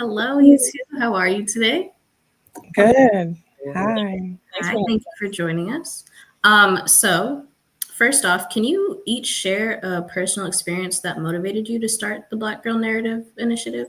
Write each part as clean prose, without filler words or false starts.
Hello, you two. How are you today? Good. Hi. Thanks Hi, for thank you for joining us. So first off, can you each share a personal experience that motivated you to start the Black Girl Narrative Initiative?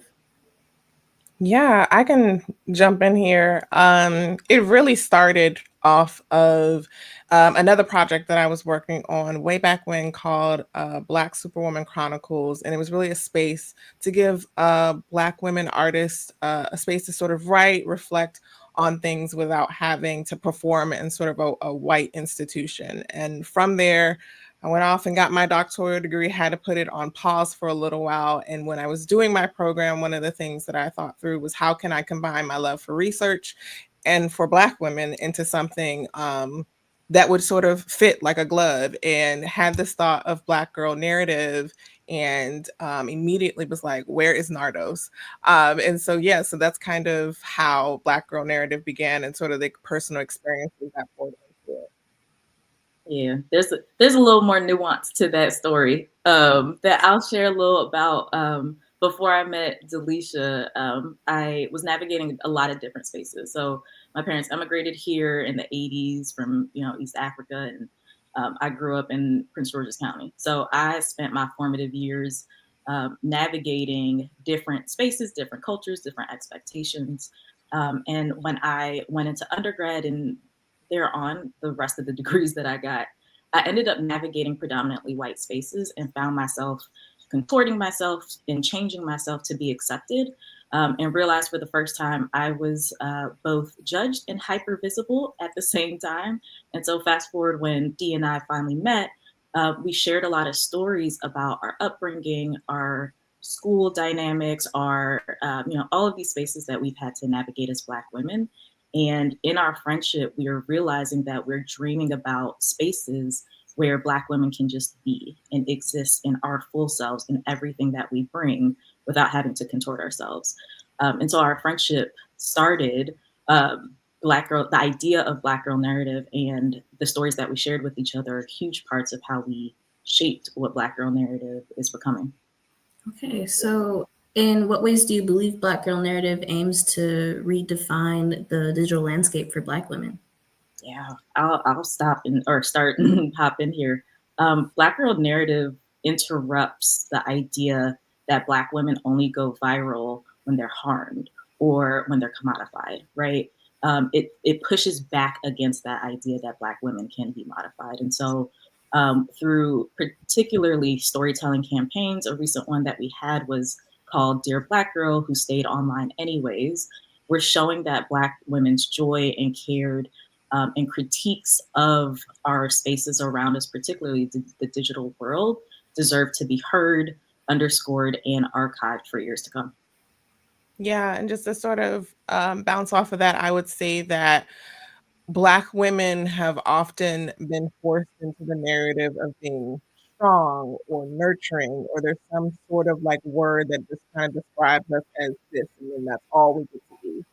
Yeah, I can jump in here. It really started off of another project that I was working on way back when called Black Superwoman Chronicles. And it was really a space to give Black women artists a space to sort of write, reflect on things without having to perform in sort of a white institution. And from there, I went off and got my doctoral degree, had to put it on pause for a little while. And when I was doing my program, one of the things that I thought through was how can I combine my love for research and for Black women into something that would sort of fit like a glove, and had this thought of Black girl narrative, and immediately was like, where is Nardos? And so, yeah, so that's kind of how Black girl narrative began, and sort of the personal experiences that poured into it. Yeah, there's a little more nuance to that story that I'll share a little about. Before I met DeLisha, I was navigating a lot of different spaces. So my parents emigrated here in the '80s from East Africa, and I grew up in Prince George's County. So I spent my formative years navigating different spaces, different cultures, different expectations. And when I went into undergrad and thereon, the rest of the degrees that I got, I ended up navigating predominantly white spaces and found myself contorting myself and changing myself to be accepted, and realized for the first time I was both judged and hyper visible at the same time. And so, fast forward when D and I finally met, we shared a lot of stories about our upbringing, our school dynamics, our all of these spaces that we've had to navigate as Black women. And in our friendship, we are realizing that we're dreaming about spaces where Black women can just be and exist in our full selves and everything that we bring without having to contort ourselves. And so our friendship started. Black girl, the idea of Black girl narrative and the stories that we shared with each other are huge parts of how we shaped what Black girl narrative is becoming. Okay, so in what ways do you believe Black Girl Narrative aims to redefine the digital landscape for Black women? Yeah, I'll stop and or start and hop in here. Black girl narrative interrupts the idea that Black women only go viral when they're harmed or when they're commodified, right? It pushes back against that idea that Black women can be modified, and so through particularly storytelling campaigns, a recent one that we had was called "Dear Black Girl Who Stayed Online Anyways." We're showing that Black women's joy and cared and critiques of our spaces around us, particularly the digital world, deserve to be heard, underscored, and archived for years to come. Yeah, and just to sort of bounce off of that, I would say that Black women have often been forced into the narrative of being strong or nurturing, or there's some sort of like word that just kind of describes us as this, and then that's all we get to be.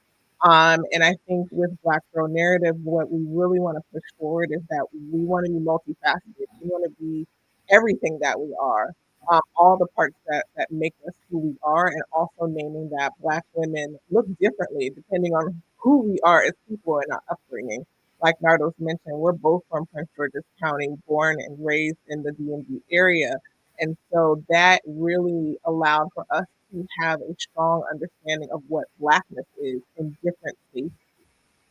And I think with Black Girl Narrative, what we really want to push forward is that we want to be multifaceted. We want to be everything that we are, all the parts that make us who we are, and also naming that Black women look differently depending on who we are as people and our upbringing. Like Nardos mentioned, we're both from Prince George's County, born and raised in the DMV area. And so that really allowed for us to have a strong understanding of what Blackness is in different spaces.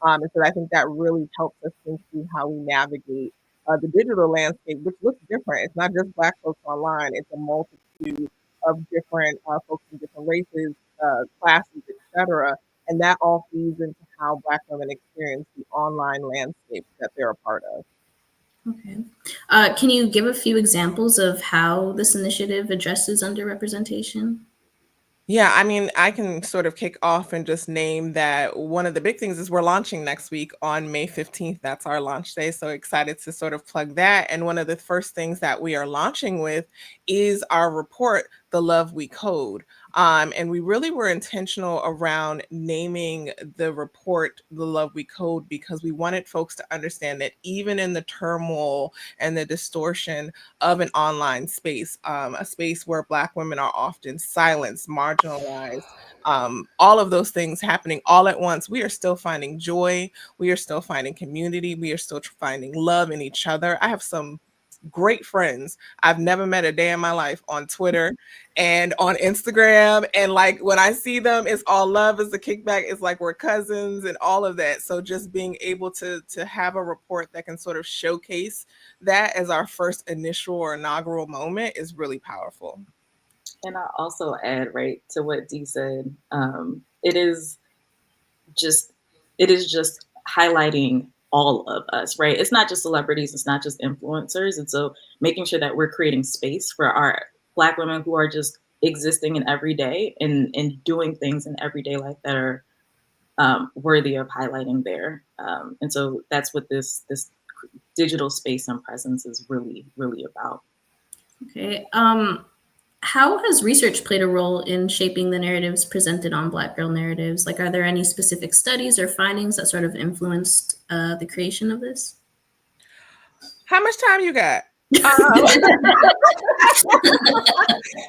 And so I think that really helps us think through how we navigate the digital landscape, which looks different. It's not just Black folks online; it's a multitude of different folks from different races, classes, etc. And that all feeds into how Black women experience the online landscape that they're a part of. Okay. Can you give a few examples of how this initiative addresses underrepresentation? Yeah, I mean, I can sort of kick off and just name that one of the big things is we're launching next week on May 15th. That's our launch day. So excited to sort of plug that. And one of the first things that we are launching with is our report, The Love We Code. And we really were intentional around naming the report The Love We Code, because we wanted folks to understand that even in the turmoil and the distortion of an online space, a space where Black women are often silenced, marginalized, all of those things happening all at once, we are still finding joy. We are still finding community. We are still finding love in each other. I have some great friends I've never met a day in my life on Twitter and on Instagram. And like when I see them, it's all love, it's a kickback. It's like we're cousins and all of that. So just being able to have a report that can sort of showcase that as our first initial or inaugural moment is really powerful. And I'll also add, right, to what Dee said, it is just highlighting all of us, right? It's not just celebrities, it's not just influencers. And so making sure that we're creating space for our Black women who are just existing in everyday and doing things in everyday life that are worthy of highlighting there. And so that's what this digital space and presence is really, really about. Okay. How has research played a role in shaping the narratives presented on Black girl narratives? Like, are there any specific studies or findings that sort of influenced the creation of this? How much time you got?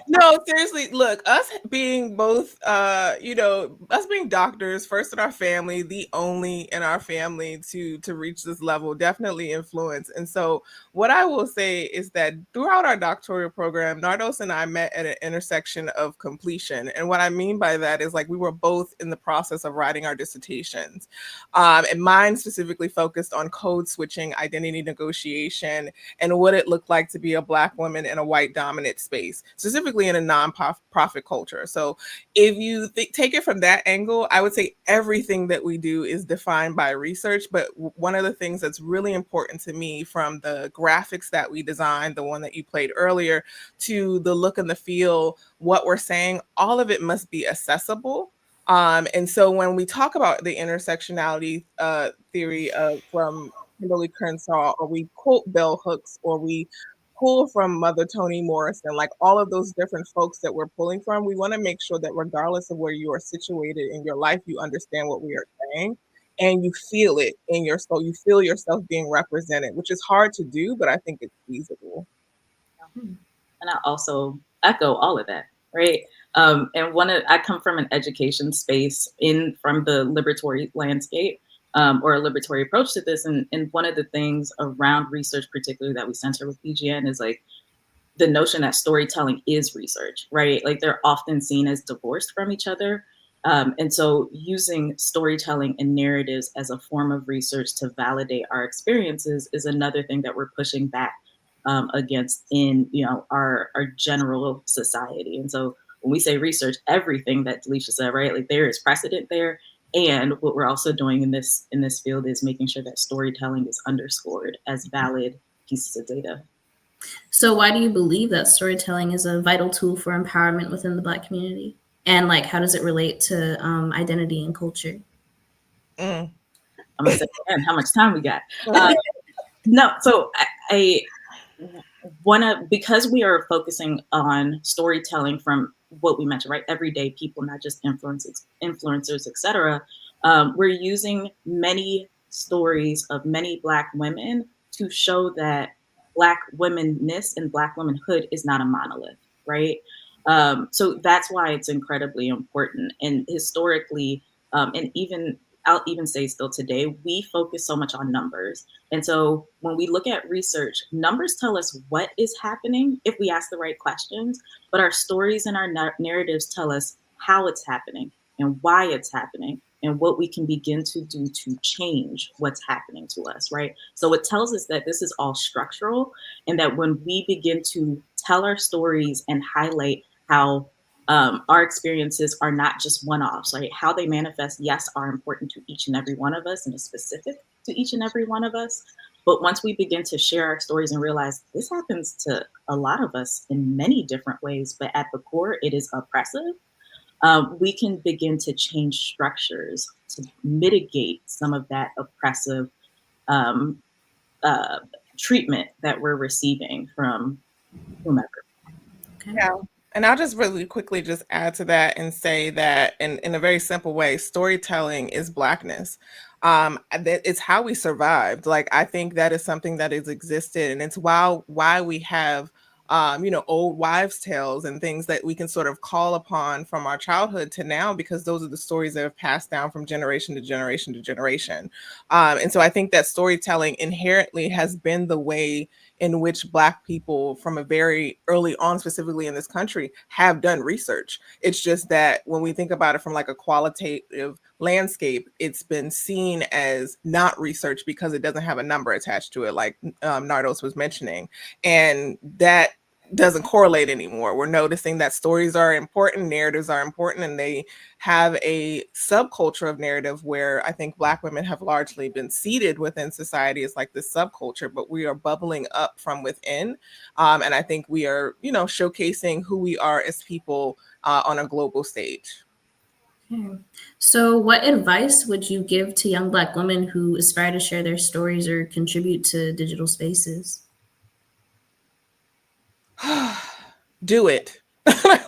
No, seriously, look, us being both, us being doctors, first in our family, the only in our family to reach this level, definitely influence. And so what I will say is that throughout our doctoral program, Nardos and I met at an intersection of completion. And what I mean by that is like we were both in the process of writing our dissertations. And mine specifically focused on code switching, identity negotiation, and what it looked like to be a Black woman in a white dominant space, specifically in a nonprofit culture. So if you take it from that angle, I would say everything that we do is defined by research. But one of the things that's really important to me, from the graphics that we designed, the one that you played earlier, to the look and the feel, what we're saying, all of it must be accessible. And so when we talk about the intersectionality theory from Kimberly Crenshaw, or we quote bell hooks, or we pull from Mother Toni Morrison, like all of those different folks that we're pulling from, we want to make sure that regardless of where you are situated in your life, you understand what we are saying and you feel it in your soul. You feel yourself being represented, which is hard to do, but I think it's feasible. And I also echo all of that, right? And I come from an education space from the liberatory landscape, or a liberatory approach to this. And one of the things around research, particularly that we center with PGN, is like the notion that storytelling is research, right? Like they're often seen as divorced from each other. And so using storytelling and narratives as a form of research to validate our experiences is another thing that we're pushing back against in our general society. And so when we say research, everything that DeLisha said, right? Like there is precedent there. And what we're also doing in this field is making sure that storytelling is underscored as valid pieces of data. So why do you believe that storytelling is a vital tool for empowerment within the Black community? And like, how does it relate to identity and culture? I'm gonna say again, how much time we got? No, so I wanna, because we are focusing on storytelling from what we mentioned, right? Everyday people, not just influencers, etc. We're using many stories of many Black women to show that Black womenness and Black womanhood is not a monolith, right? So that's why it's incredibly important. And historically, and I'll even say still today, we focus so much on numbers. And so when we look at research, numbers tell us what is happening if we ask the right questions, but our stories and our narratives tell us how it's happening and why it's happening and what we can begin to do to change what's happening to us, right? So it tells us that this is all structural, and that when we begin to tell our stories and highlight how our experiences are not just one-offs, right? How they manifest, yes, are important to each and every one of us and is specific to each and every one of us. But once we begin to share our stories and realize this happens to a lot of us in many different ways, but at the core, it is oppressive, we can begin to change structures to mitigate some of that oppressive treatment that we're receiving from whomever. Okay. Yeah. And I'll just really quickly just add to that and say that in a very simple way, storytelling is Blackness. That it's how we survived. Like I think that is something that has existed, and it's why we have old wives' tales and things that we can sort of call upon from our childhood to now, because those are the stories that have passed down from generation to generation to generation. And so I think that storytelling inherently has been the way in which Black people from a very early on, specifically in this country, have done research. It's just that when we think about it from like a qualitative landscape, it's been seen as not research because it doesn't have a number attached to it, like Nardos was mentioning. And that doesn't correlate anymore. We're noticing that stories are important, narratives are important, and they have a subculture of narrative where I think Black women have largely been seated within society as like this subculture, but we are bubbling up from within. And I think we are, showcasing who we are as people on a global stage. Okay. So, what advice would you give to young Black women who aspire to share their stories or contribute to digital spaces? Do it.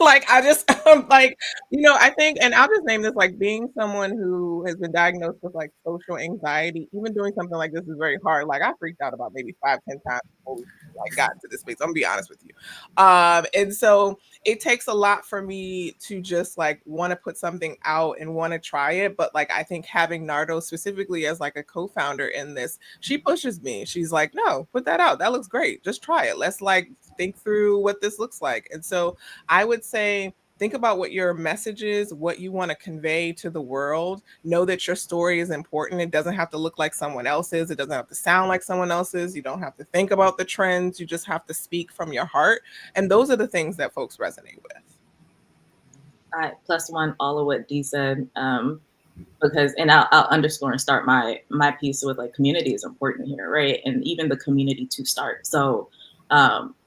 Like I just like, I think, and I'll just name this, like being someone who has been diagnosed with like social anxiety, even doing something like this is very hard. Like I freaked out about maybe 5, 10 times before we like got into this space. I'm gonna be honest with you. And so it takes a lot for me to just like want to put something out and want to try it. But like I think having Nardo specifically as like a co-founder in this, she pushes me. She's like, no, put that out. That looks great. Just try it. Let's like think through what this looks like. And so I would say think about what your message is, what you want to convey to the world. Know that your story is important. It doesn't have to look like someone else's. It doesn't have to sound like someone else's. You don't have to think about the trends. You just have to speak from your heart. And those are the things that folks resonate with. I plus one all of what Dee said. Because and I'll underscore and start my piece with like community is important here, right? And even the community to start. So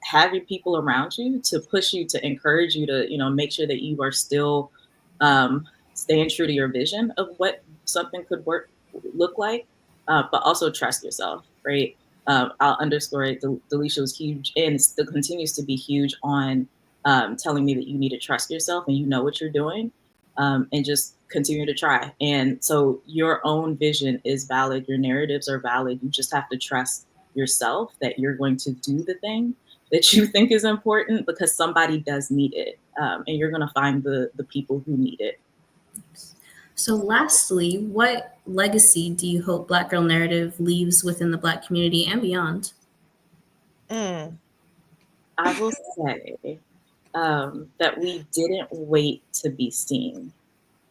having people around you to push you, to encourage you, to make sure that you are still staying true to your vision of what something could look like, but also trust yourself, right? I'll underscore it. DeLisha was huge and still continues to be huge on telling me that you need to trust yourself and you know what you're doing, and just continue to try. And so your own vision is valid. Your narratives are valid. You just have to trust yourself that you're going to do the thing that you think is important because somebody does need it. And you're going to find the people who need it. So, lastly, what legacy do you hope Black Girl Narrative leaves within the Black community and beyond? Mm. I will say that we didn't wait to be seen,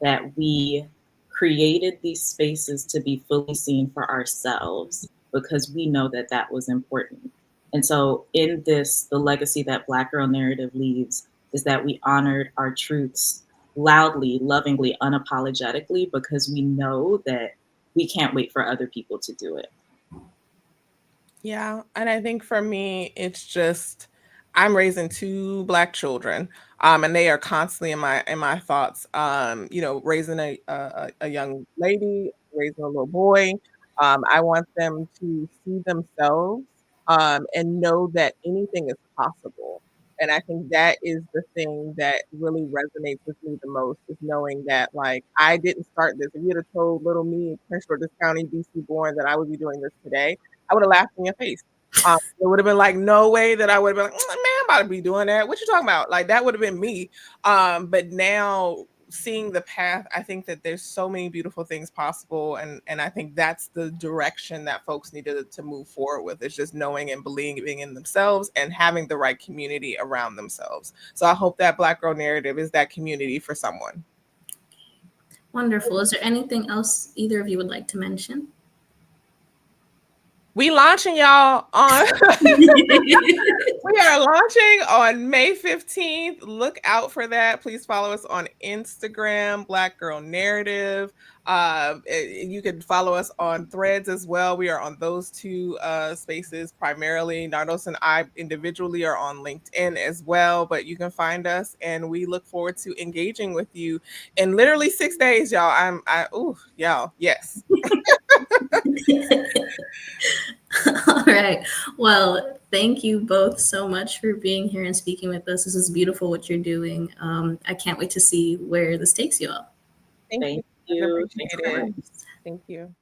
that we created these spaces to be fully seen for ourselves because we know that that was important. And so, in this, the legacy that Black Girl Narrative leaves is that we honored our truths loudly, lovingly, unapologetically, because we know that we can't wait for other people to do it. Yeah, and I think for me, it's just I'm raising 2 Black children, and they are constantly in my thoughts. Raising a young lady, raising a little boy. I want them to see themselves, and know that anything is possible. And I think that is the thing that really resonates with me the most, is knowing that like I didn't start this. If you'd have told little me, Prince George's County, DC born, that I would be doing this today, I would have laughed in your face. It would have been like, no way that I would have been like, man, I'm about to be doing that. What you talking about? Like that would have been me. But now seeing the path, I think that there's so many beautiful things possible. And I think that's the direction that folks need to move forward with, is just knowing and believing in themselves and having the right community around themselves. So I hope that Black Girl Narrative is that community for someone. Wonderful. Is there anything else either of you would like to mention? We launching y'all on we are launching on May 15th. Look out for that. Please follow us on Instagram, Black Girl Narrative. You can follow us on Threads as well. We are on those 2 spaces primarily. Nardos and I individually are on LinkedIn as well, but you can find us, and we look forward to engaging with you in literally 6 days, y'all. Y'all, yes. All right. Well, thank you both so much for being here and speaking with us. This is beautiful what you're doing. I can't wait to see where this takes you all. Thank you. Thank I you. appreciate Thanks so it. much. Thank you.